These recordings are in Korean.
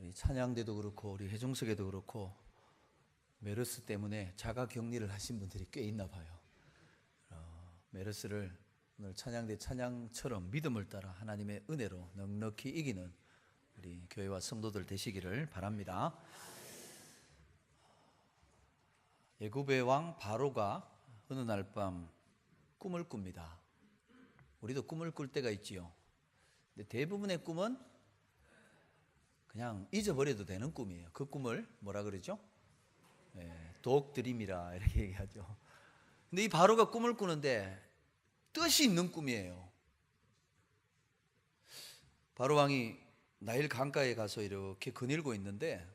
우리 찬양대도 그렇고 우리 회중석에도 그렇고 메르스 때문에 자가 격리를 하신 분들이 꽤 있나 봐요. 메르스를 오늘 찬양대 찬양처럼 믿음을 따라 하나님의 은혜로 넉넉히 이기는 우리 교회와 성도들 되시기를 바랍니다. 애굽의 왕 바로가 어느 날 밤 꿈을 꿉니다. 우리도 꿈을 꿀 때가 있지요. 근데 대부분의 꿈은 그냥 잊어버려도 되는 꿈이에요. 그 꿈을 뭐라 그러죠? 독드림이라 이렇게 얘기하죠. 근데 이 바로가 꿈을 꾸는데 뜻이 있는 꿈이에요. 바로 왕이 나일 강가에 가서 이렇게 거닐고 있는데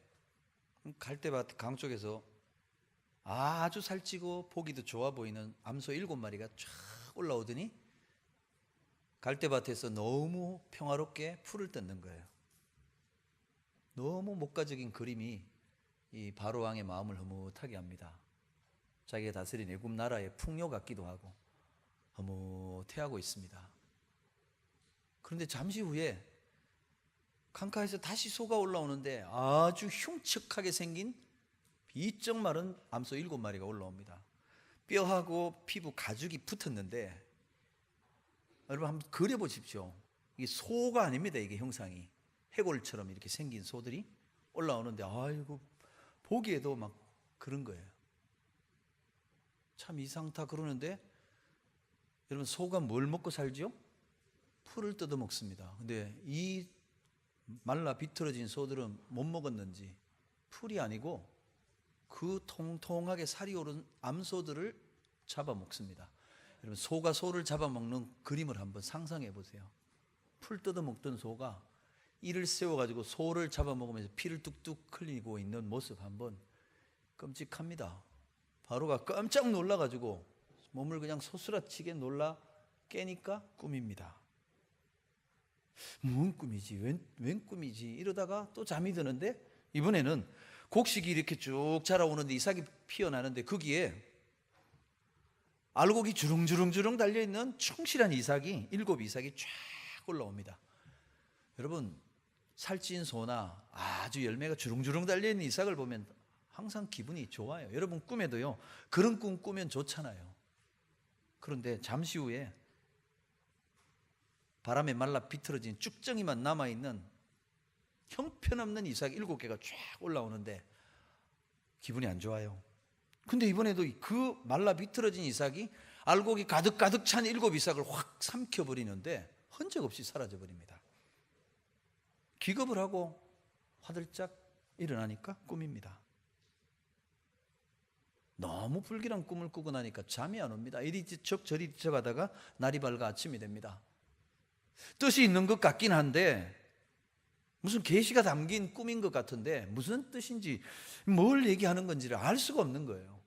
갈대밭 강 쪽에서 아주 살찌고 보기도 좋아 보이는 암소 7마리가 쫙 올라오더니 갈대밭에서 너무 평화롭게 풀을 뜯는 거예요. 너무 목가적인 그림이 이 바로 왕의 마음을 흐뭇하게 합니다. 자기가 다스린 애굽 나라의 풍요 같기도 하고 흐뭇해하고 있습니다. 그런데 잠시 후에 강가에서 다시 소가 올라오는데 아주 흉측하게 생긴 비쩍 마른 암소 7마리가 올라옵니다. 뼈하고 피부 가죽이 붙었는데 여러분 한번 그려보십시오. 이게 소가 아닙니다. 이게 형상이 해골처럼 이렇게 생긴 소들이 올라오는데 아이고 보기에도 막 그런 거예요. 참 이상하다 그러는데 여러분 소가 뭘 먹고 살죠? 풀을 뜯어 먹습니다. 근데 이 말라 비틀어진 소들은 못 먹었는지 풀이 아니고 그 통통하게 살이 오른 암소들을 잡아먹습니다. 여러분 소가 소를 잡아먹는 그림을 한번 상상해 보세요. 풀 뜯어 먹던 소가 이를 세워가지고 소를 잡아먹으면서 피를 뚝뚝 흘리고 있는 모습 한번 끔찍합니다. 바로가 깜짝 놀라가지고 몸을 그냥 소스라치게 놀라 깨니까 꿈입니다. 뭔 꿈이지? 웬 꿈이지? 이러다가 또 잠이 드는데 이번에는 곡식이 이렇게 쭉 자라오는데 이삭이 피어나는데 거기에 알곡이 주렁주렁 달려있는 충실한 이삭이 7 이삭이 쫙 올라옵니다. 여러분 살찐 소나 아주 열매가 주렁주렁 달려있는 이삭을 보면 항상 기분이 좋아요. 여러분 꿈에도요 그런 꿈 꾸면 좋잖아요. 그런데 잠시 후에 바람에 말라 비틀어진 쭉정이만 남아있는 형편없는 이삭 7개가 쫙 올라오는데 기분이 안 좋아요. 근데 이번에도 그 말라 비틀어진 이삭이 알곡이 가득 찬 7 이삭을 확 삼켜버리는데 흔적 없이 사라져버립니다. 기겁을 하고 화들짝 일어나니까 꿈입니다. 너무 불길한 꿈을 꾸고 나니까 잠이 안 옵니다. 이리 뒤척 저리 뒤척 하다가 날이 밝아 아침이 됩니다. 뜻이 있는 것 같긴 한데 무슨 계시가 담긴 꿈인 것 같은데 무슨 뜻인지 뭘 얘기하는 건지를 알 수가 없는 거예요.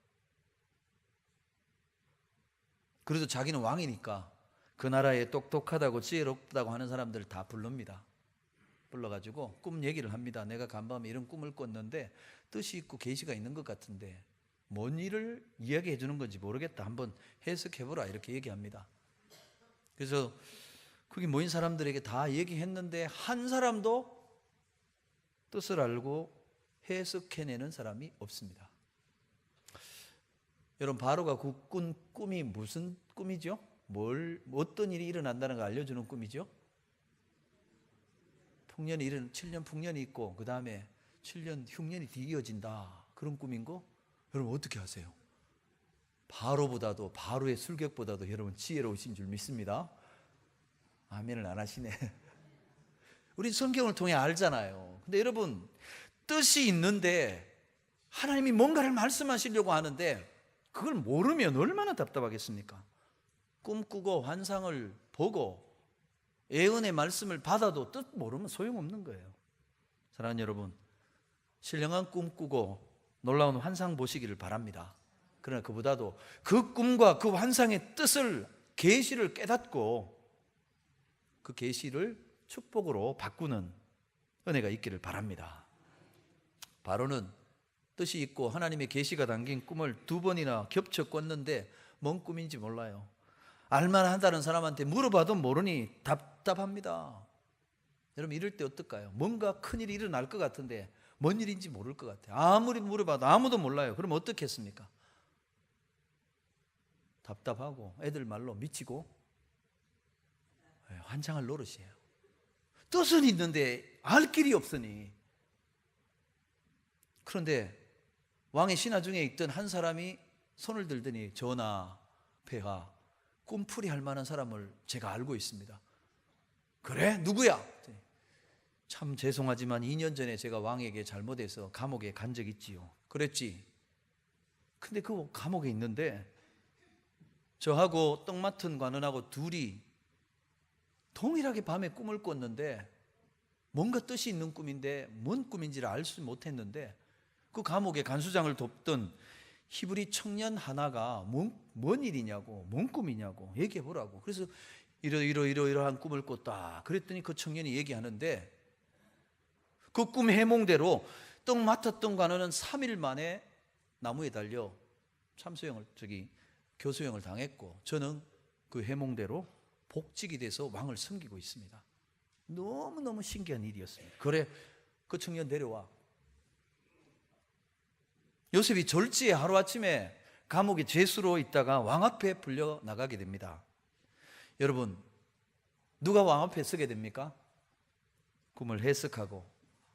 그래서 자기는 왕이니까 그 나라에 똑똑하다고 지혜롭다고 하는 사람들을 다 부릅니다. 불러가지고 꿈 얘기를 합니다. 내가 간밤에 이런 꿈을 꿨는데 뜻이 있고 계시가 있는 것 같은데 뭔 일을 이야기해 주는 건지 모르겠다. 한번 해석해보라 이렇게 얘기합니다. 그래서 거기 모인 사람들에게 다 얘기했는데 한 사람도 뜻을 알고 해석해내는 사람이 없습니다. 여러분 바로가 꾼 꿈이 무슨 꿈이죠? 어떤 일이 일어난다는 걸 알려주는 꿈이죠? 7년 풍년이 있고 그 다음에 7년 흉년이 이어진다 그런 꿈인 거 여러분 어떻게 아세요? 바로보다도 바로의 술객보다도 여러분 지혜로우신 줄 믿습니다. 아멘을 안 하시네. 우리 성경을 통해 알잖아요. 근데 여러분 뜻이 있는데 하나님이 뭔가를 말씀하시려고 하는데 그걸 모르면 얼마나 답답하겠습니까? 꿈꾸고 환상을 보고 예언의 말씀을 받아도 뜻 모르면 소용없는 거예요. 사랑하는 여러분 신령한 꿈 꾸고 놀라운 환상 보시기를 바랍니다. 그러나 그보다도 그 꿈과 그 환상의 뜻을 계시를 깨닫고 그 계시를 축복으로 바꾸는 은혜가 있기를 바랍니다. 바로는 뜻이 있고 하나님의 계시가 담긴 꿈을 2번이나 겹쳐 꿨는데 뭔 꿈인지 몰라요. 알만하다는 사람한테 물어봐도 모르니 답답합니다. 여러분 이럴 때 어떨까요? 뭔가 큰일이 일어날 것 같은데 뭔 일인지 모를 것 같아요. 아무리 물어봐도 아무도 몰라요. 그럼 어떻게 했습니까? 답답하고 애들 말로 미치고 환장할 노릇이에요. 뜻은 있는데 알 길이 없으니. 그런데 왕의 신하 중에 있던 한 사람이 손을 들더니 전하, 폐하, 꿈풀이 할 만한 사람을 제가 알고 있습니다. 그래? 누구야? 참 죄송하지만 2년 전에 제가 왕에게 잘못해서 감옥에 간 적 있지요. 그랬지. 근데 그 감옥에 있는데 저하고 떡 맡은 관원하고 둘이 동일하게 밤에 꿈을 꿨는데 뭔가 뜻이 있는 꿈인데 뭔 꿈인지를 알 수 못했는데 그 감옥에 간수장을 돕던 히브리 청년 하나가 뭔 일이냐고, 뭔 꿈이냐고 얘기해 보라고. 그래서 이러한 꿈을 꿨다. 그랬더니 그 청년이 얘기하는데 그 꿈 해몽대로 떡 맡았던 관원은 3일 만에 나무에 달려 교수형을 당했고 저는 그 해몽대로 복직이 돼서 왕을 섬기고 있습니다. 너무너무 신기한 일이었습니다. 그래, 그 청년 데려와. 요셉이 졸지에 하루아침에 감옥에 죄수로 있다가 왕 앞에 불려 나가게 됩니다. 여러분, 누가 왕 앞에 서게 됩니까? 꿈을 해석하고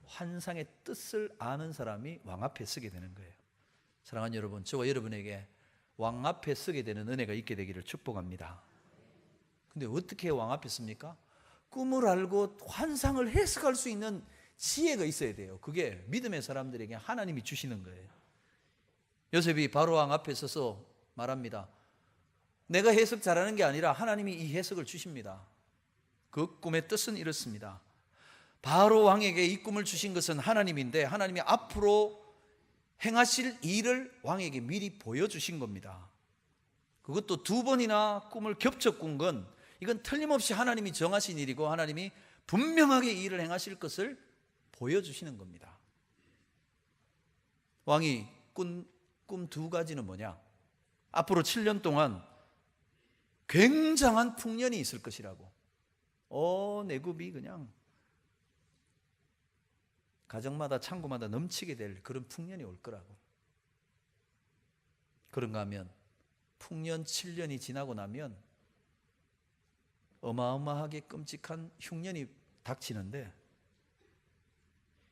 환상의 뜻을 아는 사람이 왕 앞에 서게 되는 거예요. 사랑하는 여러분, 저와 여러분에게 왕 앞에 서게 되는 은혜가 있게 되기를 축복합니다. 근데 어떻게 왕 앞에 섭니까? 꿈을 알고 환상을 해석할 수 있는 지혜가 있어야 돼요. 그게 믿음의 사람들에게 하나님이 주시는 거예요. 요셉이 바로 왕 앞에 서서 말합니다. 내가 해석 잘하는 게 아니라 하나님이 이 해석을 주십니다. 그 꿈의 뜻은 이렇습니다. 바로 왕에게 이 꿈을 주신 것은 하나님인데 하나님이 앞으로 행하실 일을 왕에게 미리 보여주신 겁니다. 그것도 2번이나 꿈을 겹쳐 꾼 건 이건 틀림없이 하나님이 정하신 일이고 하나님이 분명하게 이 일을 행하실 것을 보여주시는 겁니다. 왕이 꾼 꿈 2가지는 뭐냐? 앞으로 7년 동안 굉장한 풍년이 있을 것이라고. 내굽이 그냥 가정마다 창고마다 넘치게 될 그런 풍년이 올 거라고. 그런가 하면 풍년 7년이 지나고 나면 어마어마하게 끔찍한 흉년이 닥치는데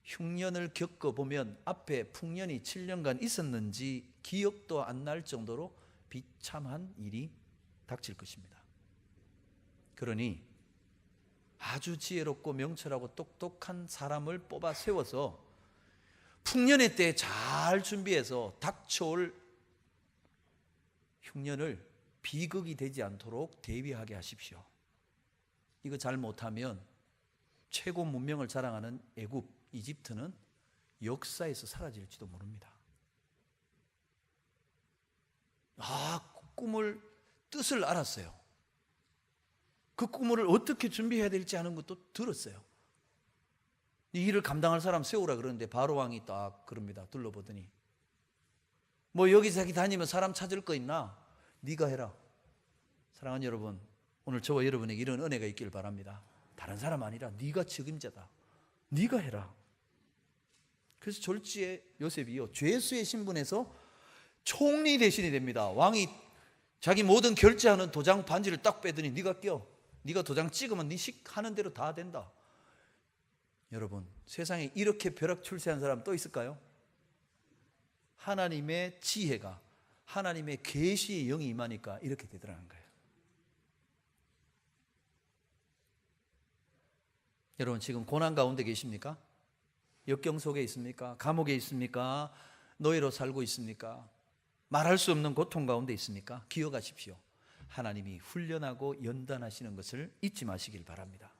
흉년을 겪어보면 앞에 풍년이 7년간 있었는지 기억도 안 날 정도로 비참한 일이 닥칠 것입니다. 그러니 아주 지혜롭고 명철하고 똑똑한 사람을 뽑아 세워서 풍년의 때에 잘 준비해서 닥쳐올 흉년을 비극이 되지 않도록 대비하게 하십시오. 이거 잘 못하면 최고 문명을 자랑하는 애굽, 이집트는 역사에서 사라질지도 모릅니다. 꿈을 뜻을 알았어요. 그 꿈을 어떻게 준비해야 될지 하는 것도 들었어요. 이 일을 감당할 사람 세우라 그러는데 바로 왕이 딱 그럽니다. 둘러보더니 뭐 여기저기 다니면 사람 찾을 거 있나? 네가 해라. 사랑하는 여러분, 오늘 저와 여러분에게 이런 은혜가 있길 바랍니다. 다른 사람 아니라 네가 책임자다. 네가 해라. 그래서 졸지에 요셉이요 죄수의 신분에서 총리 대신이 됩니다. 왕이 자기 모든 결제하는 도장 반지를 딱 빼더니 네가 껴. 네가 도장 찍으면 네 식 하는 대로 다 된다. 여러분, 세상에 이렇게 벼락출세한 사람 또 있을까요? 하나님의 지혜가, 하나님의 계시의 영이 임하니까 이렇게 되더라는 거예요. 여러분, 지금 고난 가운데 계십니까? 역경 속에 있습니까? 감옥에 있습니까? 노예로 살고 있습니까? 말할 수 없는 고통 가운데 있습니까? 기억하십시오. 하나님이 훈련하고 연단하시는 것을 잊지 마시길 바랍니다.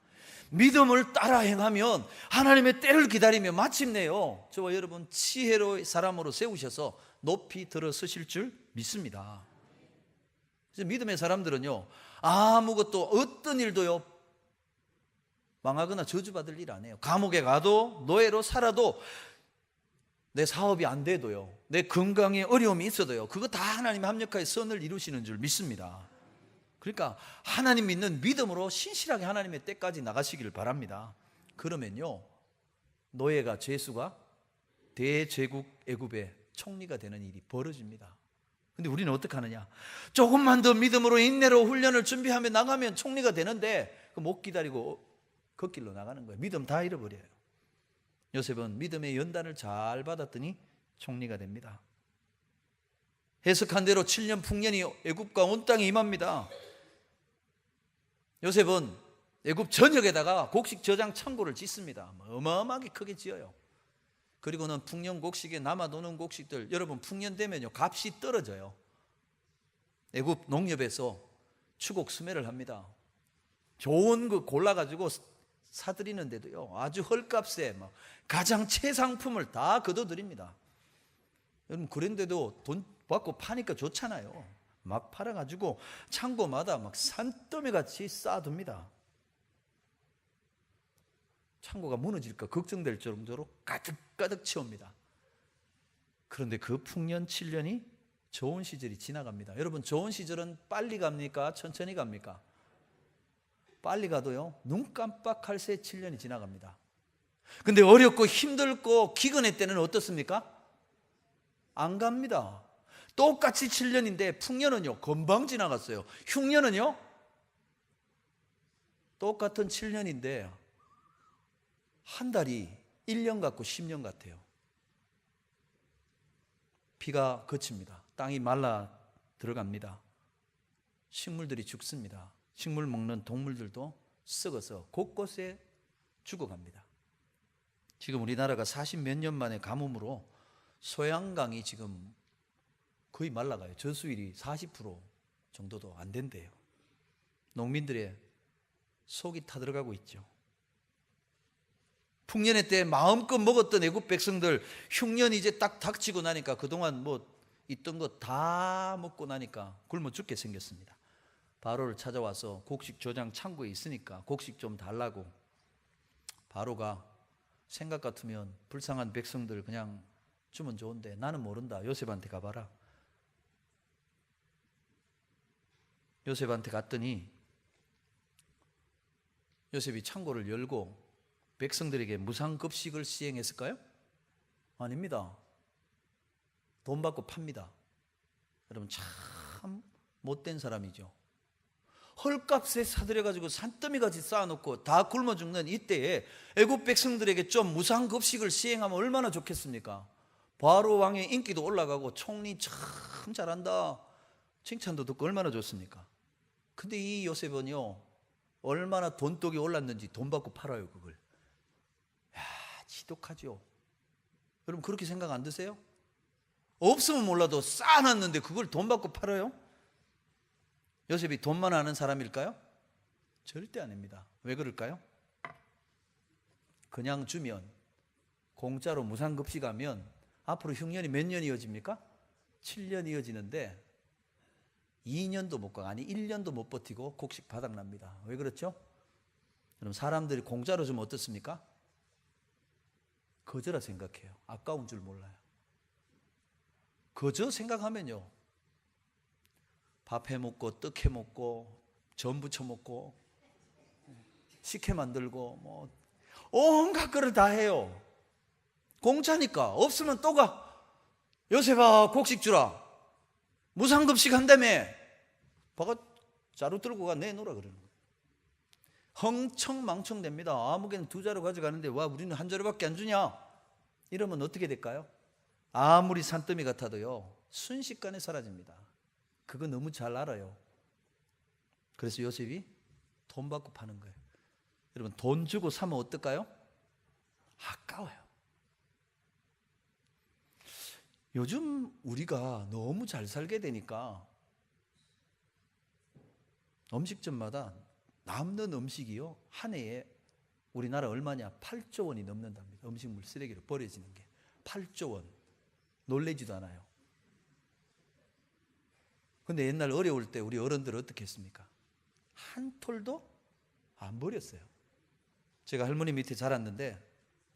믿음을 따라 행하면 하나님의 때를 기다리며 마침내요 저와 여러분 지혜로운 사람으로 세우셔서 높이 들어서실 줄 믿습니다. 그래서 믿음의 사람들은요 아무것도 어떤 일도요 망하거나 저주받을 일 안 해요. 감옥에 가도 노예로 살아도 내 사업이 안 돼도요 내 건강에 어려움이 있어도요 그거 다 하나님의 합력하에 선을 이루시는 줄 믿습니다. 그러니까 하나님 믿는 믿음으로 신실하게 하나님의 때까지 나가시기를 바랍니다. 그러면요, 노예가 죄수가 대제국 애굽의 총리가 되는 일이 벌어집니다. 근데 우리는 어떻게 하느냐? 조금만 더 믿음으로 인내로 훈련을 준비하며 나가면 총리가 되는데 못 기다리고 걷길로 나가는 거예요. 믿음 다 잃어버려요. 요셉은 믿음의 연단을 잘 받았더니 총리가 됩니다. 해석한 대로 7년 풍년이 애굽과 온 땅에 임합니다. 요셉은 애굽 전역에다가 곡식 저장 창고를 짓습니다. 어마어마하게 크게 지어요. 그리고는 풍년 곡식에 남아도는 곡식들, 여러분 풍년 되면요 값이 떨어져요. 애굽 농협에서 추곡 수매를 합니다. 좋은 거 골라가지고 사들이는데도요 아주 헐값에 가장 최상품을 다 거둬들입니다. 여러분 그런데도 돈 받고 파니까 좋잖아요. 막 팔아가지고 창고마다 막 산더미 같이 쌓아둡니다. 창고가 무너질까 걱정될 정도로 가득가득 채웁니다. 그런데 그 풍년 7년이 좋은 시절이 지나갑니다. 여러분 좋은 시절은 빨리 갑니까? 천천히 갑니까? 빨리 가도요 눈 깜빡할 새 7년이 지나갑니다. 근데 어렵고 힘들고 기근의 때는 어떻습니까? 안 갑니다. 똑같이 7년인데 풍년은요 금방 지나갔어요. 흉년은요 똑같은 7년인데 한 달이 1년 같고 10년 같아요. 비가 그칩니다. 땅이 말라 들어갑니다. 식물들이 죽습니다. 식물 먹는 동물들도 썩어서 곳곳에 죽어갑니다. 지금 우리나라가 40몇 년 만에 가뭄으로 소양강이 지금 거의 말라가요. 저수율이 40% 정도도 안 된대요. 농민들의 속이 타들어가고 있죠. 풍년의 때 마음껏 먹었던 애굽 백성들 흉년이 이제 딱 닥치고 나니까 그동안 있던 거 다 먹고 나니까 굶어 죽게 생겼습니다. 바로를 찾아와서 곡식 저장 창고에 있으니까 곡식 좀 달라고. 바로가 생각 같으면 불쌍한 백성들 그냥 주면 좋은데 나는 모른다. 요셉한테 가봐라. 요셉한테 갔더니 요셉이 창고를 열고 백성들에게 무상급식을 시행했을까요? 아닙니다. 돈 받고 팝니다. 여러분 참 못된 사람이죠. 헐값에 사들여가지고 산더미같이 쌓아놓고 다 굶어 죽는 이때에 애굽 백성들에게 좀 무상급식을 시행하면 얼마나 좋겠습니까? 바로 왕의 인기도 올라가고 총리 참 잘한다 칭찬도 듣고 얼마나 좋습니까? 근데 이 요셉은요 얼마나 돈독이 올랐는지 돈 받고 팔아요 그걸. 야 지독하죠. 여러분 그렇게 생각 안 드세요? 없으면 몰라도 쌓아놨는데 그걸 돈 받고 팔아요? 요셉이 돈만 아는 사람일까요? 절대 아닙니다. 왜 그럴까요? 그냥 주면 공짜로 무상급식하면 앞으로 흉년이 몇 년 이어집니까? 7년 이어지는데 2년도 못 가, 아니 1년도 못 버티고 곡식 바닥납니다. 왜 그렇죠? 그럼 사람들이 공짜로 주면 어떻습니까? 거저라 생각해요. 아까운 줄 몰라요. 거저 생각하면요 밥 해먹고 떡 해먹고 전 부쳐 먹고 식혜 만들고 온갖 거를 다 해요. 공짜니까. 없으면 또 가. 요셉아 곡식 주라. 무상급식 한다며. 바가 자루 들고 가 내놓으라 그러는 거예요. 흥청망청 됩니다. 아무개는 2자루 가져가는데 와 우리는 1자루밖에 안 주냐. 이러면 어떻게 될까요? 아무리 산더미 같아도요 순식간에 사라집니다. 그거 너무 잘 알아요. 그래서 요셉이 돈 받고 파는 거예요. 여러분 돈 주고 사면 어떨까요? 아까워요. 요즘 우리가 너무 잘 살게 되니까 음식점마다 남는 음식이요 한 해에 우리나라 얼마냐? 8조 원이 넘는답니다. 음식물 쓰레기로 버려지는 게 8조 원. 놀라지도 않아요. 근데 옛날 어려울 때 우리 어른들은 어떻게 했습니까? 한 톨도 안 버렸어요. 제가 할머니 밑에 자랐는데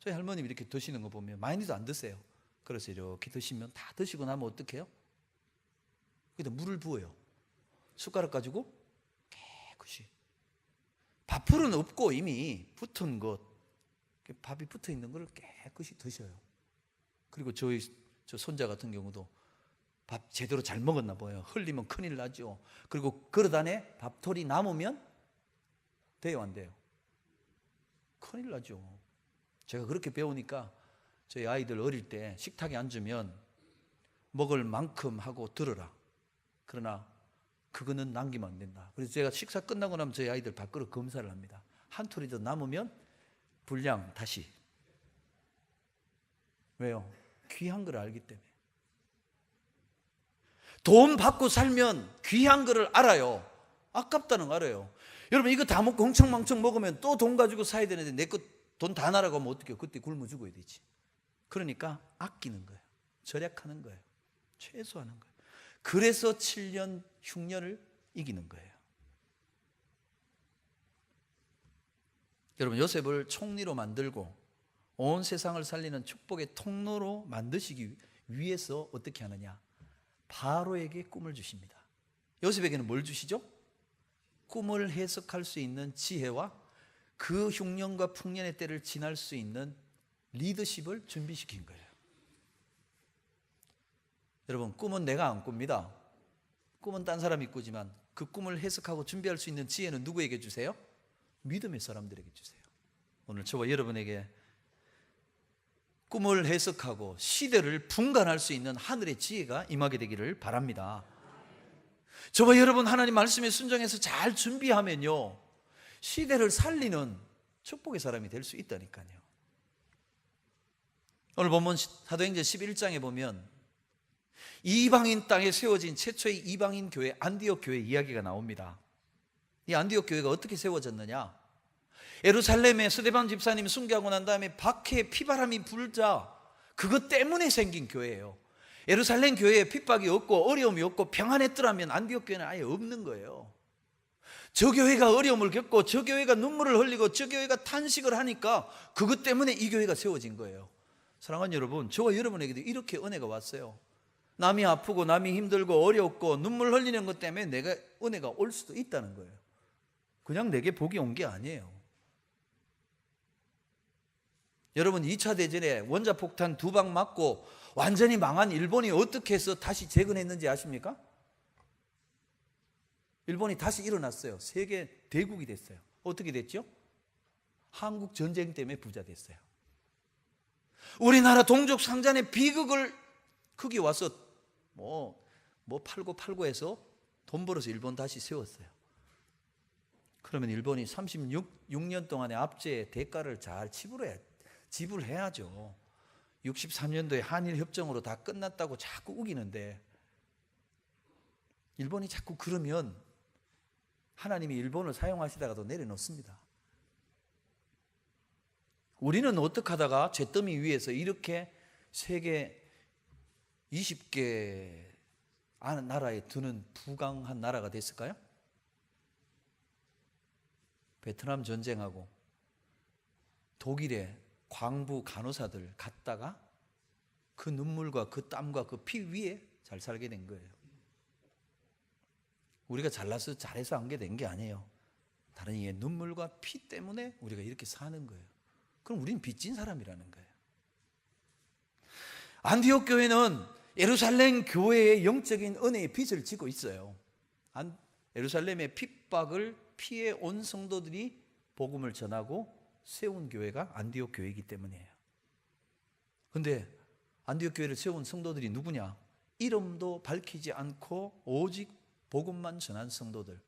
저희 할머님 이렇게 드시는 거 보면 많이도 안 드세요. 그래서 이렇게 드시면 다 드시고 나면 어떻게 해요? 거기다 물을 부어요. 숟가락 가지고 깨끗이. 밥풀은 없고 이미 붙은 것 밥이 붙어 있는 걸 깨끗이 드셔요. 그리고 저 손자 같은 경우도 밥 제대로 잘 먹었나 봐요. 흘리면 큰일 나죠. 그리고 그릇 안에 밥톨이 남으면 돼요, 안 돼요? 큰일 나죠. 제가 그렇게 배우니까 저희 아이들 어릴 때 식탁에 앉으면 먹을 만큼 하고 들어라. 그러나 그거는 남기면 안 된다. 그래서 제가 식사 끝나고 나면 저희 아이들 밥그릇 검사를 합니다. 한 톨이 더 남으면 분량 다시. 왜요? 귀한 걸 알기 때문에. 돈 받고 살면 귀한 거를 알아요. 아깝다는 거 알아요. 여러분 이거 다 먹고 흥청망청 먹으면 또 돈 가지고 사야 되는데 내 거 돈 다 나라고 하면 어떡해요? 그때 굶어 죽어야 되지. 그러니까 아끼는 거예요. 절약하는 거예요. 최소화하는 거예요. 그래서 7년 흉년을 이기는 거예요. 여러분 요셉을 총리로 만들고 온 세상을 살리는 축복의 통로로 만드시기 위해서 어떻게 하느냐? 바로에게 꿈을 주십니다. 요셉에게는 뭘 주시죠? 꿈을 해석할 수 있는 지혜와 그 흉년과 풍년의 때를 지날 수 있는 리더십을 준비시킨 거예요. 여러분 꿈은 내가 안 꿉니다. 꿈은 딴 사람이 꾸지만 그 꿈을 해석하고 준비할 수 있는 지혜는 누구에게 주세요? 믿음의 사람들에게 주세요. 오늘 저와 여러분에게 꿈을 해석하고 시대를 분간할 수 있는 하늘의 지혜가 임하게 되기를 바랍니다. 저와 여러분 하나님 말씀에 순종해서 잘 준비하면요 시대를 살리는 축복의 사람이 될 수 있다니까요. 오늘 본문 사도행전 11장에 보면 이방인 땅에 세워진 최초의 이방인 교회 안디옥 교회 이야기가 나옵니다. 이 안디옥 교회가 어떻게 세워졌느냐? 예루살렘에 스데반 집사님이 순교하고 난 다음에 박해에 피바람이 불자 그것 때문에 생긴 교회예요. 예루살렘 교회에 핍박이 없고 어려움이 없고 평안했더라면 안디옥 교회는 아예 없는 거예요. 저 교회가 어려움을 겪고 저 교회가 눈물을 흘리고 저 교회가 탄식을 하니까 그것 때문에 이 교회가 세워진 거예요. 사랑하는 여러분, 저와 여러분에게도 이렇게 은혜가 왔어요. 남이 아프고 남이 힘들고 어렵고 눈물 흘리는 것 때문에 내가 은혜가 올 수도 있다는 거예요. 그냥 내게 복이 온 게 아니에요. 여러분 2차 대전에 원자폭탄 2방 맞고 완전히 망한 일본이 어떻게 해서 다시 재건했는지 아십니까? 일본이 다시 일어났어요. 세계 대국이 됐어요. 어떻게 됐죠? 한국 전쟁 때문에 부자 됐어요. 우리나라 동족 상잔의 비극을 거기 와서 뭐 팔고 해서 돈 벌어서 일본 다시 세웠어요. 그러면 일본이 36년 동안의 압제의 대가를 잘 지불해야죠. 63년도에 한일 협정으로 다 끝났다고 자꾸 우기는데 일본이 자꾸 그러면 하나님이 일본을 사용하시다가도 내려놓습니다. 우리는 어떻게 하다가 잿더미 위에서 이렇게 세계 20개 나라에 드는 부강한 나라가 됐을까요? 베트남 전쟁하고 독일의 광부 간호사들 갔다가 그 눈물과 그 땀과 그 피 위에 잘 살게 된 거예요. 우리가 잘해서 한 게 된 게 아니에요. 다른 이의 눈물과 피 때문에 우리가 이렇게 사는 거예요. 그럼 우리는 빚진 사람이라는 거예요. 안디옥 교회는 예루살렘 교회의 영적인 은혜의 빚을 지고 있어요. 예루살렘의 핍박을 피해 온 성도들이 복음을 전하고 세운 교회가 안디옥 교회이기 때문이에요. 그런데 안디옥 교회를 세운 성도들이 누구냐? 이름도 밝히지 않고 오직 복음만 전한 성도들.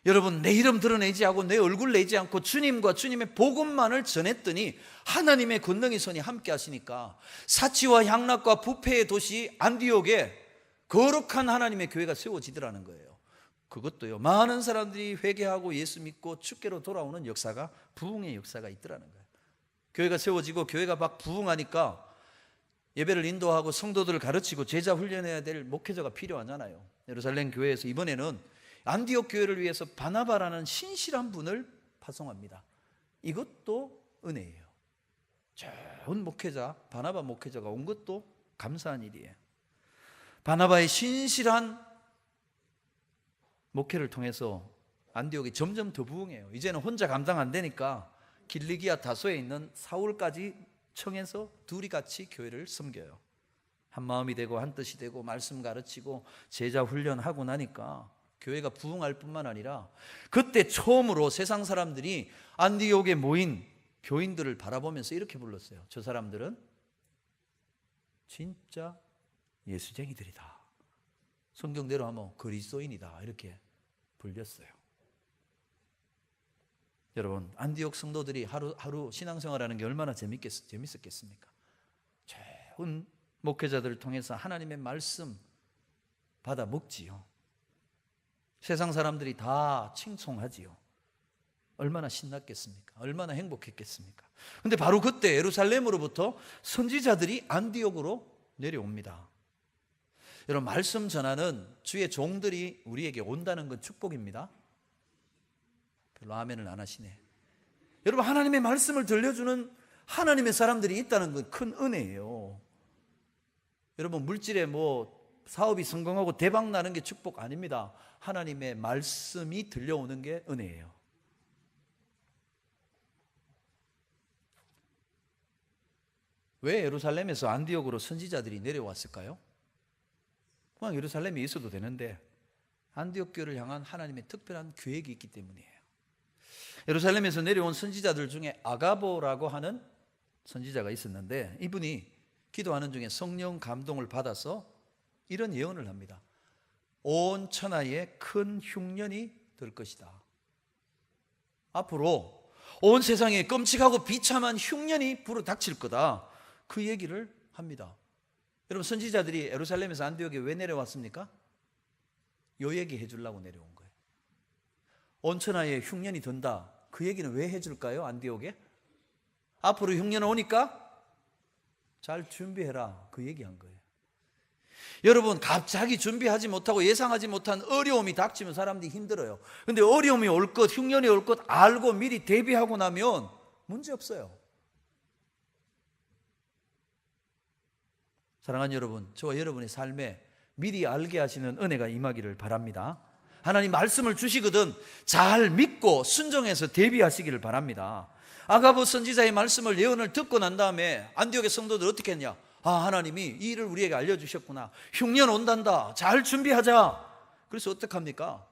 여러분 내 이름 드러내지 않고 내 얼굴 내지 않고 주님과 주님의 복음만을 전했더니 하나님의 권능의 손이 함께 하시니까 사치와 향락과 부패의 도시 안디옥에 거룩한 하나님의 교회가 세워지더라는 거예요. 그것도요 많은 사람들이 회개하고 예수 믿고 주께로 돌아오는 역사가 부흥의 역사가 있더라는 거예요. 교회가 세워지고 교회가 막 부흥하니까 예배를 인도하고 성도들을 가르치고 제자 훈련해야 될 목회자가 필요하잖아요. 예루살렘 교회에서 이번에는 안디옥 교회를 위해서 바나바라는 신실한 분을 파송합니다. 이것도 은혜예요. 좋은 목회자, 바나바 목회자가 온 것도 감사한 일이에요. 바나바의 신실한 목회를 통해서 안디옥이 점점 더 부흥해요. 이제는 혼자 감당 안 되니까 길리기아 다소에 있는 사울까지 청해서 둘이 같이 교회를 섬겨요. 한 마음이 되고 한 뜻이 되고 말씀 가르치고 제자 훈련하고 나니까 교회가 부흥할 뿐만 아니라 그때 처음으로 세상 사람들이 안디옥에 모인 교인들을 바라보면서 이렇게 불렀어요. 저 사람들은 진짜 예수쟁이들이다. 성경대로 하면 그리스도인이다. 이렇게 불렸어요. 여러분, 안디옥 성도들이 하루 신앙생활하는 게 얼마나 재밌었겠습니까? 좋은 목회자들을 통해서 하나님의 말씀 받아 먹지요. 세상 사람들이 다 칭송하지요. 얼마나 신났겠습니까? 얼마나 행복했겠습니까? 근데 바로 그때 예루살렘으로부터 선지자들이 안디옥으로 내려옵니다. 여러분, 말씀 전하는 주의 종들이 우리에게 온다는 건 축복입니다. 별로 아멘을 안 하시네. 여러분, 하나님의 말씀을 들려주는 하나님의 사람들이 있다는 건 큰 은혜예요. 여러분, 물질에 사업이 성공하고 대박 나는 게 축복 아닙니다. 하나님의 말씀이 들려오는 게 은혜예요. 왜 예루살렘에서 안디옥으로 선지자들이 내려왔을까요? 그냥 예루살렘에 있어도 되는데 안디옥 교회를 향한 하나님의 특별한 계획이 있기 때문이에요. 예루살렘에서 내려온 선지자들 중에 아가보라고 하는 선지자가 있었는데 이분이 기도하는 중에 성령 감동을 받아서 이런 예언을 합니다. 온 천하에 큰 흉년이 될 것이다. 앞으로 온 세상에 끔찍하고 비참한 흉년이 불어닥칠 거다. 그 얘기를 합니다. 여러분, 선지자들이 예루살렘에서 안디옥에 왜 내려왔습니까? 요 얘기 해주려고 내려온 거예요. 온 천하에 흉년이 든다. 그 얘기는 왜 해줄까요? 안디옥에? 앞으로 흉년 오니까 잘 준비해라. 그 얘기한 거예요. 여러분, 갑자기 준비하지 못하고 예상하지 못한 어려움이 닥치면 사람들이 힘들어요. 근데 어려움이 올 것, 흉년이 올 것 알고 미리 대비하고 나면 문제 없어요. 사랑하는 여러분, 저와 여러분의 삶에 미리 알게 하시는 은혜가 임하기를 바랍니다. 하나님 말씀을 주시거든 잘 믿고 순종해서 대비하시기를 바랍니다. 아가보 선지자의 말씀을 예언을 듣고 난 다음에 안디옥의 성도들 어떻게 했냐? 하나님이 이 일을 우리에게 알려주셨구나. 흉년 온단다. 잘 준비하자. 그래서 어떡합니까?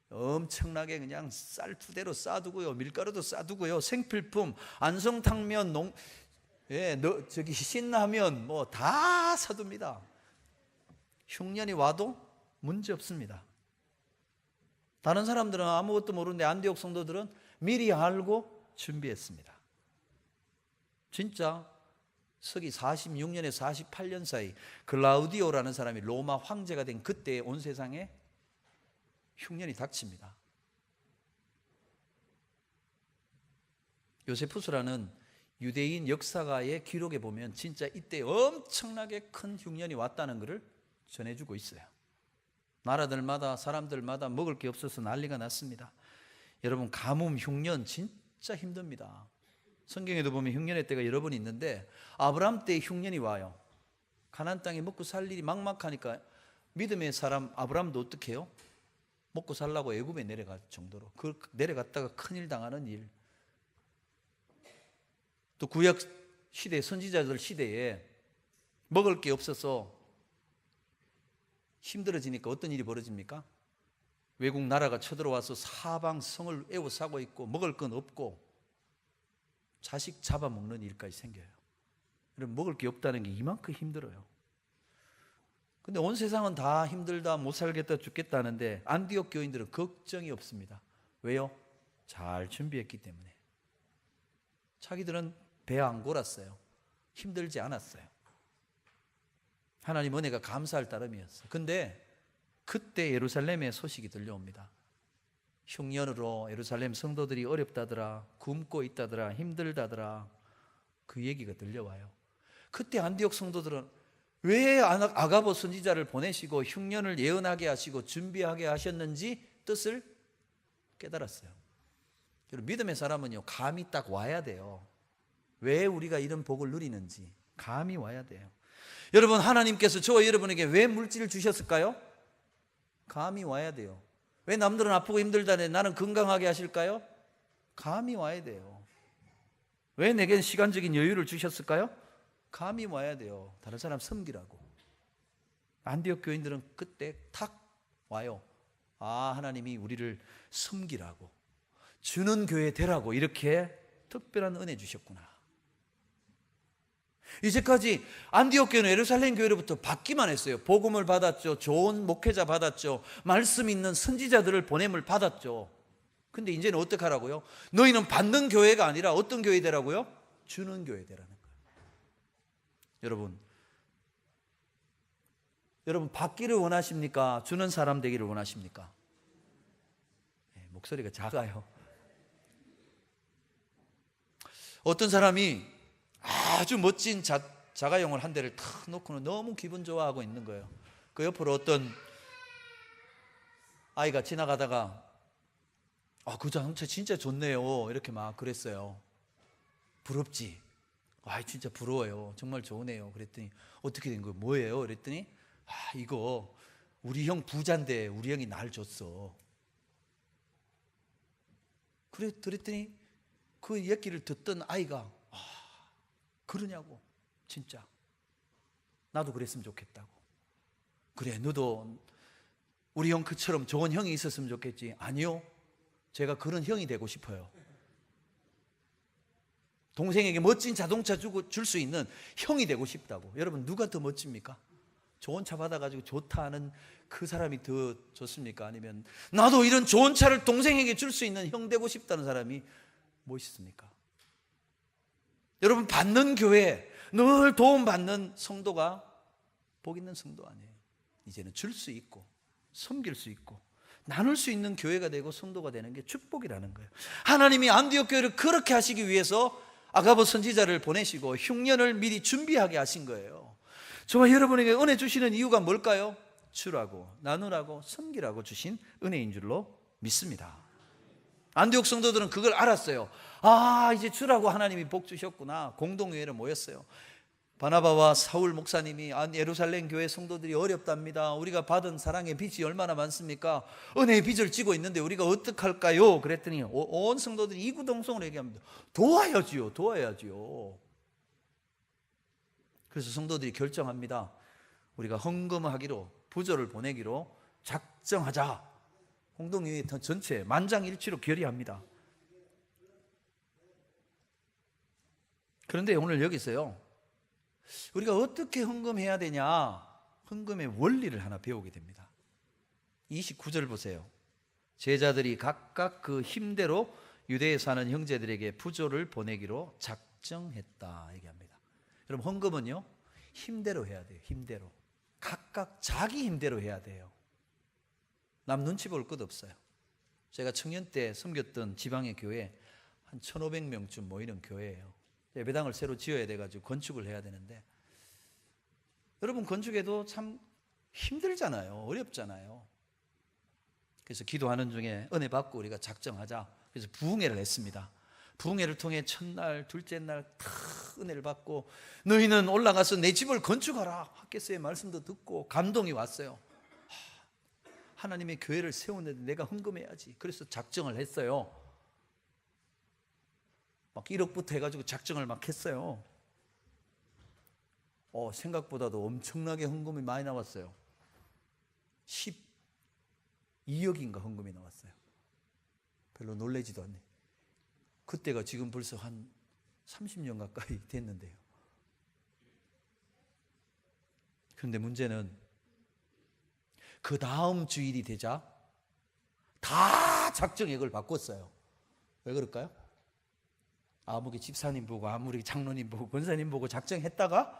엄청나게 그냥 쌀 2대로 싸두고요, 밀가루도 싸두고요, 생필품, 안성탕면, 신라면 다 사둡니다. 흉년이 와도 문제 없습니다. 다른 사람들은 아무것도 모르는데 안디옥 성도들은 미리 알고 준비했습니다. 진짜 서기 46년에서 48년 사이 글라우디오라는 사람이 로마 황제가 된 그때 온 세상에 흉년이 닥칩니다. 요세푸스라는 유대인 역사가의 기록에 보면 진짜 이때 엄청나게 큰 흉년이 왔다는 것을 전해주고 있어요. 나라들마다 사람들마다 먹을 게 없어서 난리가 났습니다. 여러분, 가뭄, 흉년 진짜 힘듭니다. 성경에도 보면 흉년의 때가 여러 번 있는데 아브라함 때 흉년이 와요. 가나안 땅에 먹고 살 일이 막막하니까 믿음의 사람 아브라함도 어떻게 해요? 먹고 살라고 애굽에 내려갈 정도로, 그 내려갔다가 큰일 당하는 일. 또 구약 시대 선지자들 시대에 먹을 게 없어서 힘들어지니까 어떤 일이 벌어집니까? 외국 나라가 쳐들어와서 사방 성을 에워싸고 있고 먹을 건 없고 자식 잡아먹는 일까지 생겨요. 여러분, 먹을 게 없다는 게 이만큼 힘들어요. 근데 온 세상은 다 힘들다, 못 살겠다, 죽겠다 하는데 안디옥 교인들은 걱정이 없습니다. 왜요? 잘 준비했기 때문에. 자기들은 배 안 골았어요. 힘들지 않았어요. 하나님 은혜가 감사할 따름이었어요. 근데 그때 예루살렘의 소식이 들려옵니다. 흉년으로 예루살렘 성도들이 어렵다더라, 굶고 있다더라, 힘들다더라, 그 얘기가 들려와요. 그때 안디옥 성도들은 왜 아가보 선지자를 보내시고 흉년을 예언하게 하시고 준비하게 하셨는지 뜻을 깨달았어요. 믿음의 사람은요, 감이 딱 와야 돼요. 왜 우리가 이런 복을 누리는지 감이 와야 돼요. 여러분, 하나님께서 저와 여러분에게 왜 물질을 주셨을까요? 감이 와야 돼요. 왜 남들은 아프고 힘들다는데 나는 건강하게 하실까요? 감이 와야 돼요. 왜 내겐 시간적인 여유를 주셨을까요? 감이 와야 돼요. 다른 사람 섬기라고. 안디옥 교인들은 그때 탁 와요. 아, 하나님이 우리를 섬기라고, 주는 교회 되라고 이렇게 특별한 은혜 주셨구나. 이제까지 안디옥 교회는 예루살렘 교회로부터 받기만 했어요. 복음을 받았죠. 좋은 목회자 받았죠. 말씀 있는 선지자들을 보냄을 받았죠. 근데 이제는 어떻게 하라고요? 너희는 받는 교회가 아니라 어떤 교회 되라고요? 주는 교회 되라는 거예요. 여러분 받기를 원하십니까? 주는 사람 되기를 원하십니까? 네, 목소리가 작아요. 어떤 사람이 아주 멋진 자가용을 한 대를 탁 놓고는 너무 기분 좋아하고 있는 거예요. 그 옆으로 어떤 아이가 지나가다가 그 자동차 진짜 좋네요 이렇게 막 그랬어요. 부럽지? 진짜 부러워요. 정말 좋으네요. 그랬더니 어떻게 된 거예요? 뭐예요? 그랬더니 이거 우리 형 부자인데 우리 형이 날 줬어. 그랬더니 그 얘기를 듣던 아이가 그러냐고. 진짜 나도 그랬으면 좋겠다고. 그래, 너도 우리 형 그처럼 좋은 형이 있었으면 좋겠지. 아니요, 제가 그런 형이 되고 싶어요. 동생에게 멋진 자동차 줄 수 있는 형이 되고 싶다고. 여러분 누가 더 멋집니까? 좋은 차 받아가지고 좋다 하는 그 사람이 더 좋습니까? 아니면 나도 이런 좋은 차를 동생에게 줄 수 있는 형 되고 싶다는 사람이 멋있습니까? 여러분 받는 교회, 늘 도움받는 성도가 복 있는 성도 아니에요. 이제는 줄 수 있고 섬길 수 있고 나눌 수 있는 교회가 되고 성도가 되는 게 축복이라는 거예요. 하나님이 안디옥 교회를 그렇게 하시기 위해서 아가보 선지자를 보내시고 흉년을 미리 준비하게 하신 거예요. 저와 여러분에게 은혜 주시는 이유가 뭘까요? 주라고, 나누라고, 섬기라고 주신 은혜인 줄로 믿습니다. 안디옥 성도들은 그걸 알았어요. 이제 주라고 하나님이 복 주셨구나. 공동회의를 모였어요. 바나바와 사울 목사님이 예루살렘 교회 성도들이 어렵답니다. 우리가 받은 사랑의 빚이 얼마나 많습니까? 은혜의 빚을 지고 있는데 우리가 어떡할까요? 그랬더니 온 성도들이 이구동성으로 얘기합니다. 도와야지요. 그래서 성도들이 결정합니다. 우리가 헌금하기로, 부조를 보내기로 작정하자. 공동회의 전체 만장일치로 결의합니다. 그런데 오늘 여기서요, 우리가 어떻게 헌금해야 되냐, 헌금의 원리를 하나 배우게 됩니다. 29절 보세요. 제자들이 각각 그 힘대로 유대에 사는 형제들에게 부조를 보내기로 작정했다 얘기합니다. 여러분 헌금은요, 힘대로 해야 돼요. 힘대로. 각각 자기 힘대로 해야 돼요. 남 눈치 볼 것 없어요. 제가 청년 때 섬겼던 지방의 교회 한 1,500명쯤 모이는 교회예요. 예배당을 새로 지어야 돼가지고 건축을 해야 되는데, 여러분 건축해도 참 힘들잖아요. 어렵잖아요. 그래서 기도하는 중에 은혜 받고 우리가 작정하자. 그래서 부흥회를 했습니다. 부흥회를 통해 첫날, 둘째 날 다 은혜를 받고, 너희는 올라가서 내 집을 건축하라. 학개서의 말씀도 듣고 감동이 왔어요. 하나님의 교회를 세우는데 내가 헌금해야지. 그래서 작정을 했어요. 막 1억부터 해가지고 작정을 막 했어요. 생각보다도 엄청나게 헌금이 많이 나왔어요. 12억인가 헌금이 나왔어요. 별로 놀라지도 않네. 그때가 지금 벌써 한 30년 가까이 됐는데요. 그런데 문제는 그 다음 주일이 되자 다 작정액을 바꿨어요. 왜 그럴까요? 아무리 집사님 보고 아무리 장로님 보고 권사님 보고 작정했다가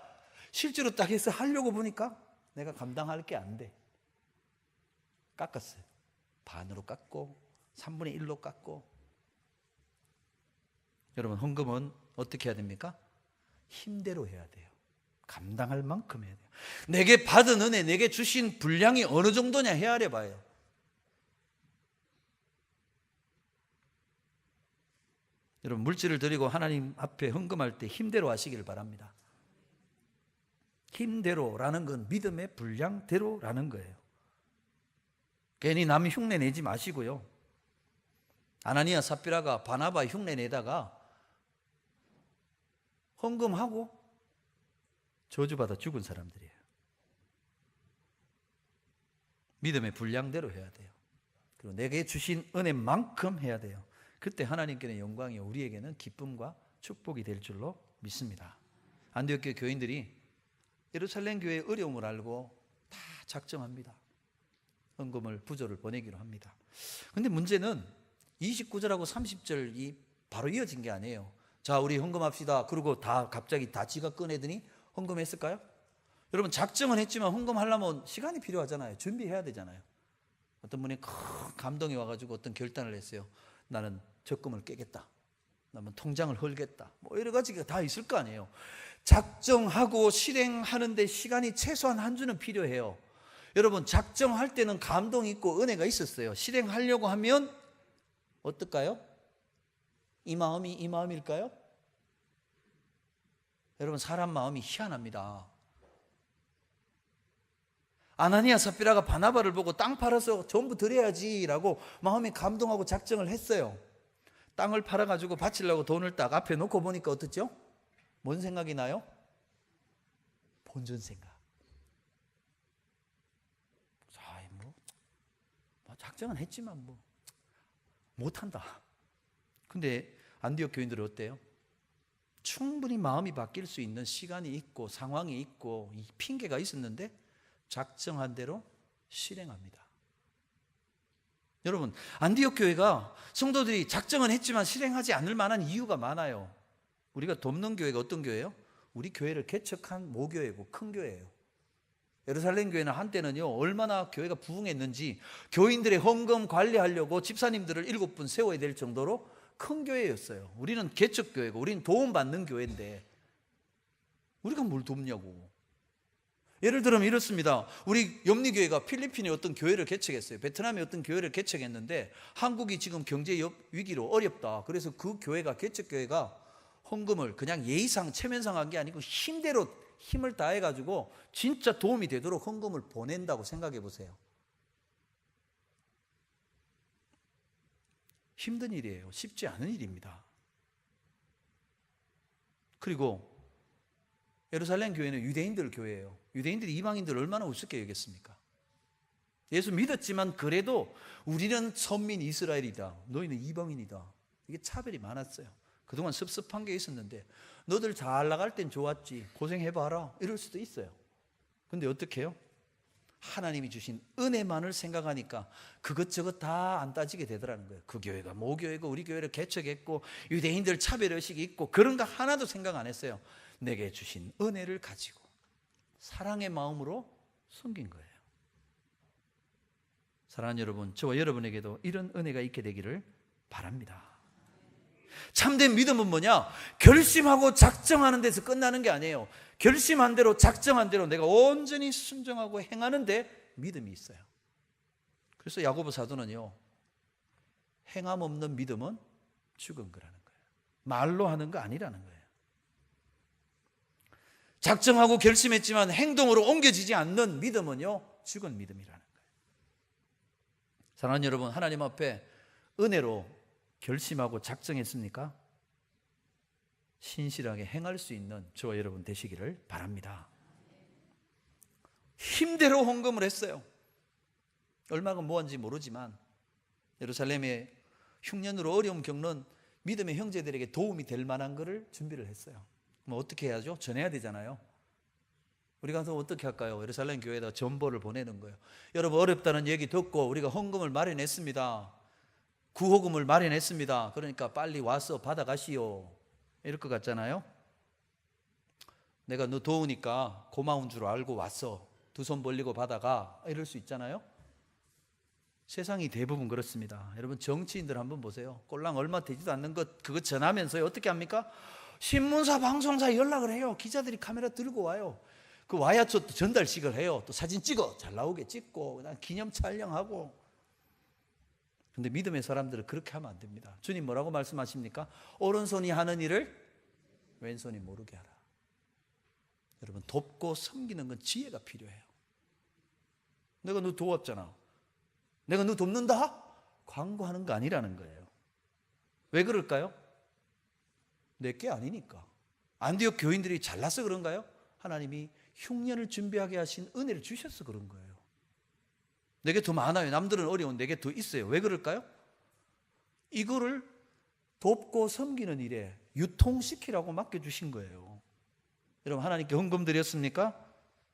실제로 딱 해서 하려고 보니까 내가 감당할 게 안 돼. 깎았어요. 반으로 깎고 3분의 1로 깎고. 여러분 헌금은 어떻게 해야 됩니까? 힘대로 해야 돼요. 감당할 만큼 해야 돼요. 내게 받은 은혜, 내게 주신 분량이 어느 정도냐 헤아려 봐요. 여러분 물질을 드리고 하나님 앞에 헌금할 때 힘대로 하시기를 바랍니다. 힘대로라는 건 믿음의 분량대로라는 거예요. 괜히 남 흉내 내지 마시고요. 아나니아 삽비라가 바나바 흉내 내다가 헌금하고 저주받아 죽은 사람들이에요. 믿음의 분량대로 해야 돼요. 그리고 내게 주신 은혜만큼 해야 돼요. 그때 하나님께는 영광이, 우리에게는 기쁨과 축복이 될 줄로 믿습니다. 안디옥 교회 교인들이 예루살렘 교회의 어려움을 알고 다 작정합니다. 헌금을, 부조를 보내기로 합니다. 그런데 문제는 29절하고 30절이 바로 이어진 게 아니에요. 자, 우리 헌금합시다. 그리고 다 갑자기 다 지가 꺼내더니 헌금했을까요? 여러분, 작정은 했지만 헌금하려면 시간이 필요하잖아요. 준비해야 되잖아요. 어떤 분이 큰 감동이 와가지고 어떤 결단을 했어요. 나는 적금을 깨겠다. 나는 통장을 헐겠다. 뭐 여러 가지가 다 있을 거 아니에요. 작정하고 실행하는데 시간이 최소한 한 주는 필요해요. 여러분, 작정할 때는 감동이 있고 은혜가 있었어요. 실행하려고 하면 어떨까요? 이 마음이 이 마음일까요? 여러분, 사람 마음이 희한합니다. 아나니아 삽비라가 바나바를 보고 땅 팔아서 전부 드려야지라고 마음에 감동하고 작정을 했어요. 땅을 팔아가지고 바치려고 돈을 딱 앞에 놓고 보니까 어떻죠? 뭔 생각이 나요? 본전 생각. 작정은 했지만 못한다. 근데 안디옥 교인들은 어때요? 충분히 마음이 바뀔 수 있는 시간이 있고 상황이 있고 이 핑계가 있었는데 작정한 대로 실행합니다. 여러분, 안디옥 교회가 성도들이 작정은 했지만 실행하지 않을 만한 이유가 많아요. 우리가 돕는 교회가 어떤 교회예요? 우리 교회를 개척한 모교회고 큰 교회예요. 예루살렘 교회는 한때는요, 얼마나 교회가 부흥했는지 교인들의 헌금 관리하려고 집사님들을 7분 세워야 될 정도로 큰 교회였어요. 우리는 개척교회고 우리는 도움받는 교회인데 우리가 뭘 돕냐고. 예를 들면 이렇습니다. 우리 염리교회가 필리핀에 어떤 교회를 개척했어요. 베트남에 어떤 교회를 개척했는데 한국이 지금 경제 위기로 어렵다. 그래서 그 교회가, 개척교회가 헌금을 그냥 예의상 체면상 한 게 아니고 힘대로 힘을 다해가지고 진짜 도움이 되도록 헌금을 보낸다고 생각해 보세요. 힘든 일이에요. 쉽지 않은 일입니다. 그리고 예루살렘 교회는 유대인들 교회예요. 유대인들이 이방인들을 얼마나 우습게 여겼습니까? 예수 믿었지만 그래도 우리는 선민 이스라엘이다, 너희는 이방인이다. 이게 차별이 많았어요. 그동안 섭섭한 게 있었는데 너들 잘 나갈 땐 좋았지, 고생해봐라, 이럴 수도 있어요. 근데 어떻게 해요? 하나님이 주신 은혜만을 생각하니까 그것저것 다 안 따지게 되더라는 거예요. 그 교회가 모교회고 우리 교회를 개척했고 유대인들 차별의식이 있고 그런 거 하나도 생각 안 했어요. 내게 주신 은혜를 가지고 사랑의 마음으로 섬긴 거예요. 사랑하는 여러분, 저와 여러분에게도 이런 은혜가 있게 되기를 바랍니다. 참된 믿음은 뭐냐? 결심하고 작정하는 데서 끝나는 게 아니에요. 결심한 대로 작정한 대로 내가 온전히 순종하고 행하는데 믿음이 있어요. 그래서 야고보 사도는요, 행함 없는 믿음은 죽은 거라는 거예요. 말로 하는 거 아니라는 거예요. 작정하고 결심했지만 행동으로 옮겨지지 않는 믿음은요, 죽은 믿음이라는 거예요. 사랑하는 여러분, 하나님 앞에 은혜로 결심하고 작정했습니까? 신실하게 행할 수 있는 저와 여러분 되시기를 바랍니다. 힘대로 헌금을 했어요. 얼마가 모았는지 모르지만 예루살렘에 흉년으로 어려움 겪는 믿음의 형제들에게 도움이 될 만한 것을 준비를 했어요. 뭐 어떻게 해야죠? 전해야 되잖아요. 우리가 가서 어떻게 할까요? 예루살렘 교회에다 전보를 보내는 거예요. 여러분, 어렵다는 얘기 듣고 우리가 헌금을 마련했습니다. 구호금을 마련했습니다. 그러니까 빨리 와서 받아가시오, 이럴 것 같잖아요. 내가 너 도우니까 고마운 줄 알고 왔어, 두 손 벌리고 받아가, 이럴 수 있잖아요. 세상이 대부분 그렇습니다. 여러분, 정치인들 한번 보세요. 꼴랑 얼마 되지도 않는 것 그거 전하면서 어떻게 합니까? 신문사, 방송사에 연락을 해요. 기자들이 카메라 들고 와요. 그 와야 또 전달식을 해요. 또 사진 찍어, 잘 나오게 찍고 그다음 기념 촬영하고. 근데 믿음의 사람들은 그렇게 하면 안 됩니다. 주님 뭐라고 말씀하십니까? 오른손이 하는 일을 왼손이 모르게 하라. 여러분, 돕고 섬기는 건 지혜가 필요해요. 내가 너 도왔잖아, 내가 너 돕는다? 광고하는 거 아니라는 거예요. 왜 그럴까요? 내게 아니니까. 안디옥 교인들이 잘나서 그런가요? 하나님이 흉년을 준비하게 하신 은혜를 주셔서 그런 거예요. 내게 더 많아요. 남들은 어려운 내게 더 있어요. 왜 그럴까요? 이거를 돕고 섬기는 일에 유통시키라고 맡겨주신 거예요. 여러분, 하나님께 헌금 드렸습니까?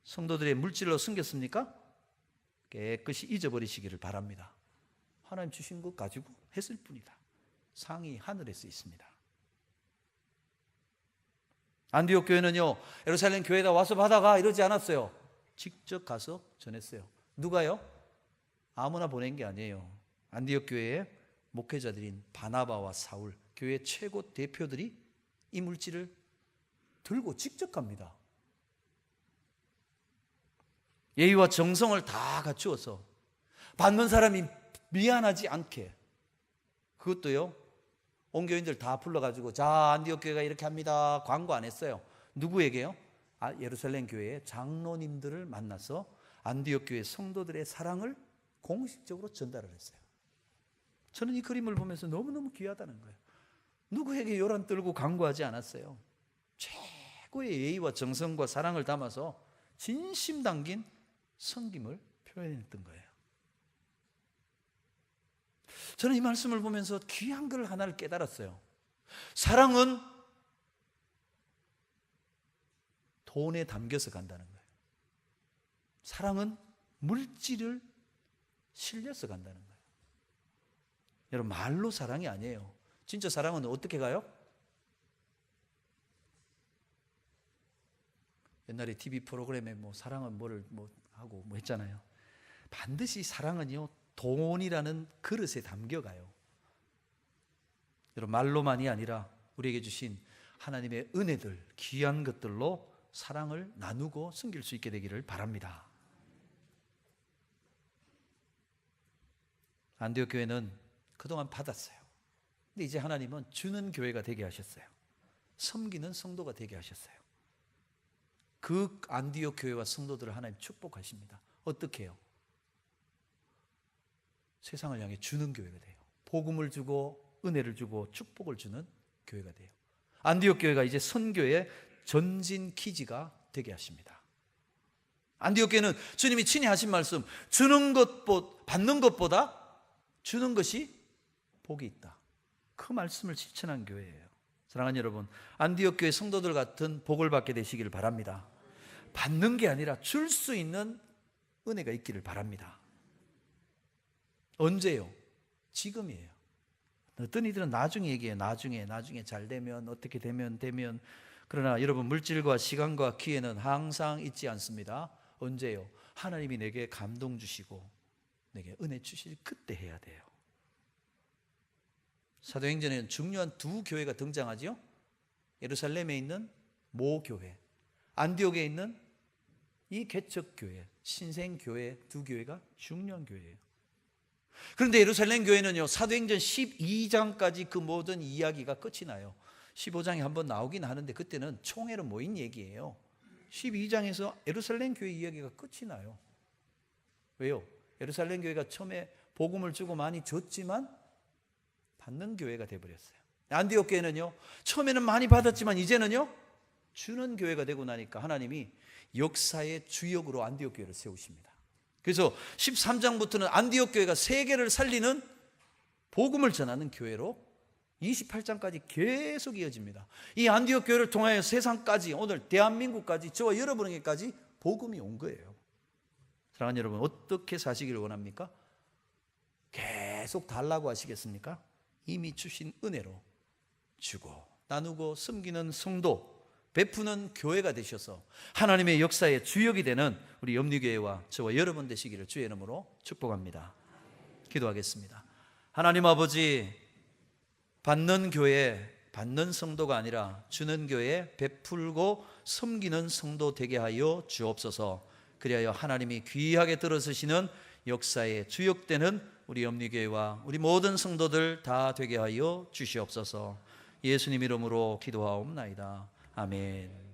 성도들의 물질로 섬겼습니까? 깨끗이 잊어버리시기를 바랍니다. 하나님 주신 것 가지고 했을 뿐이다. 상이 하늘에 서 있습니다. 안디옥 교회는요, 예루살렘 교회에다 와서 받아가 이러지 않았어요. 직접 가서 전했어요. 누가요? 아무나 보낸 게 아니에요. 안디옥 교회의 목회자들인 바나바와 사울, 교회 최고 대표들이 이 물질을 들고 직접 갑니다. 예의와 정성을 다 갖추어서 받는 사람이 미안하지 않게, 그것도요, 온 교인들 다 불러가지고 자, 안디옥 교회가 이렇게 합니다. 광고 안 했어요. 누구에게요? 예루살렘 교회의 장로님들을 만나서 안디옥 교회 성도들의 사랑을 공식적으로 전달을 했어요. 저는 이 그림을 보면서 너무너무 귀하다는 거예요. 누구에게 요란 떨고 광고하지 않았어요. 최고의 예의와 정성과 사랑을 담아서 진심 담긴 섬김을 표현했던 거예요. 저는 이 말씀을 보면서 귀한 걸 하나를 깨달았어요. 사랑은 돈에 담겨서 간다는 거예요. 사랑은 물질을 실려서 간다는 거예요. 여러분, 말로 사랑이 아니에요. 진짜 사랑은 어떻게 가요? 옛날에 TV 프로그램에 사랑은 뭐를 하고 했잖아요. 반드시 사랑은요, 돈이라는 그릇에 담겨가요. 여러분, 말로만이 아니라 우리에게 주신 하나님의 은혜들, 귀한 것들로 사랑을 나누고 섬길 수 있게 되기를 바랍니다. 안디옥 교회는 그동안 받았어요. 근데 이제 하나님은 주는 교회가 되게 하셨어요. 섬기는 성도가 되게 하셨어요. 그 안디옥 교회와 성도들을 하나님 축복하십니다. 어떻게 해요? 세상을 향해 주는 교회가 돼요. 복음을 주고 은혜를 주고 축복을 주는 교회가 돼요. 안디옥 교회가 이제 선교의 전진 기지가 되게 하십니다. 안디옥 교회는 주님이 친히 하신 말씀, 받는 것보다 주는 것이 복이 있다. 그 말씀을 실천한 교회예요. 사랑하는 여러분, 안디옥 교회 성도들 같은 복을 받게 되시기를 바랍니다. 받는 게 아니라 줄 수 있는 은혜가 있기를 바랍니다. 언제요? 지금이에요. 어떤 이들은 나중에 얘기해요. 나중에 잘 되면, 어떻게 되면. 그러나 여러분, 물질과 시간과 기회는 항상 있지 않습니다. 언제요? 하나님이 내게 감동 주시고 내게 은혜 주실 그때 해야 돼요. 사도행전에는 중요한 두 교회가 등장하죠. 예루살렘에 있는 모교회, 안디옥에 있는 이 개척교회, 신생교회 두 교회가 중요한 교회예요. 그런데 예루살렘 교회는요, 사도행전 12장까지 그 모든 이야기가 끝이 나요. 15장에 한번 나오긴 하는데 그때는 총회로 모인 얘기예요. 12장에서 예루살렘 교회 이야기가 끝이 나요. 왜요? 예루살렘 교회가 처음에 복음을 주고 많이 줬지만 받는 교회가 되어버렸어요. 안디옥 교회는요, 처음에는 많이 받았지만 이제는요, 주는 교회가 되고 나니까 하나님이 역사의 주역으로 안디옥 교회를 세우십니다. 그래서 13장부터는 안디옥 교회가 세계를 살리는 복음을 전하는 교회로 28장까지 계속 이어집니다. 이 안디옥 교회를 통하여 세상까지, 오늘 대한민국까지, 저와 여러분에게까지 복음이 온 거예요. 사랑하는 여러분, 어떻게 사시기를 원합니까? 계속 달라고 하시겠습니까? 이미 주신 은혜로 주고 나누고 섬기는 성도, 베푸는 교회가 되셔서 하나님의 역사의 주역이 되는 우리 염리교회와 저와 여러분 되시기를 주의 이름으로 축복합니다. 기도하겠습니다. 하나님 아버지, 받는 교회, 받는 성도가 아니라 주는 교회, 베풀고 섬기는 성도 되게 하여 주옵소서. 그리하여 하나님이 귀하게 들어서시는 역사의 주역되는 우리 염리교회와 우리 모든 성도들 다 되게 하여 주시옵소서. 예수님 이름으로 기도하옵나이다. 아멘.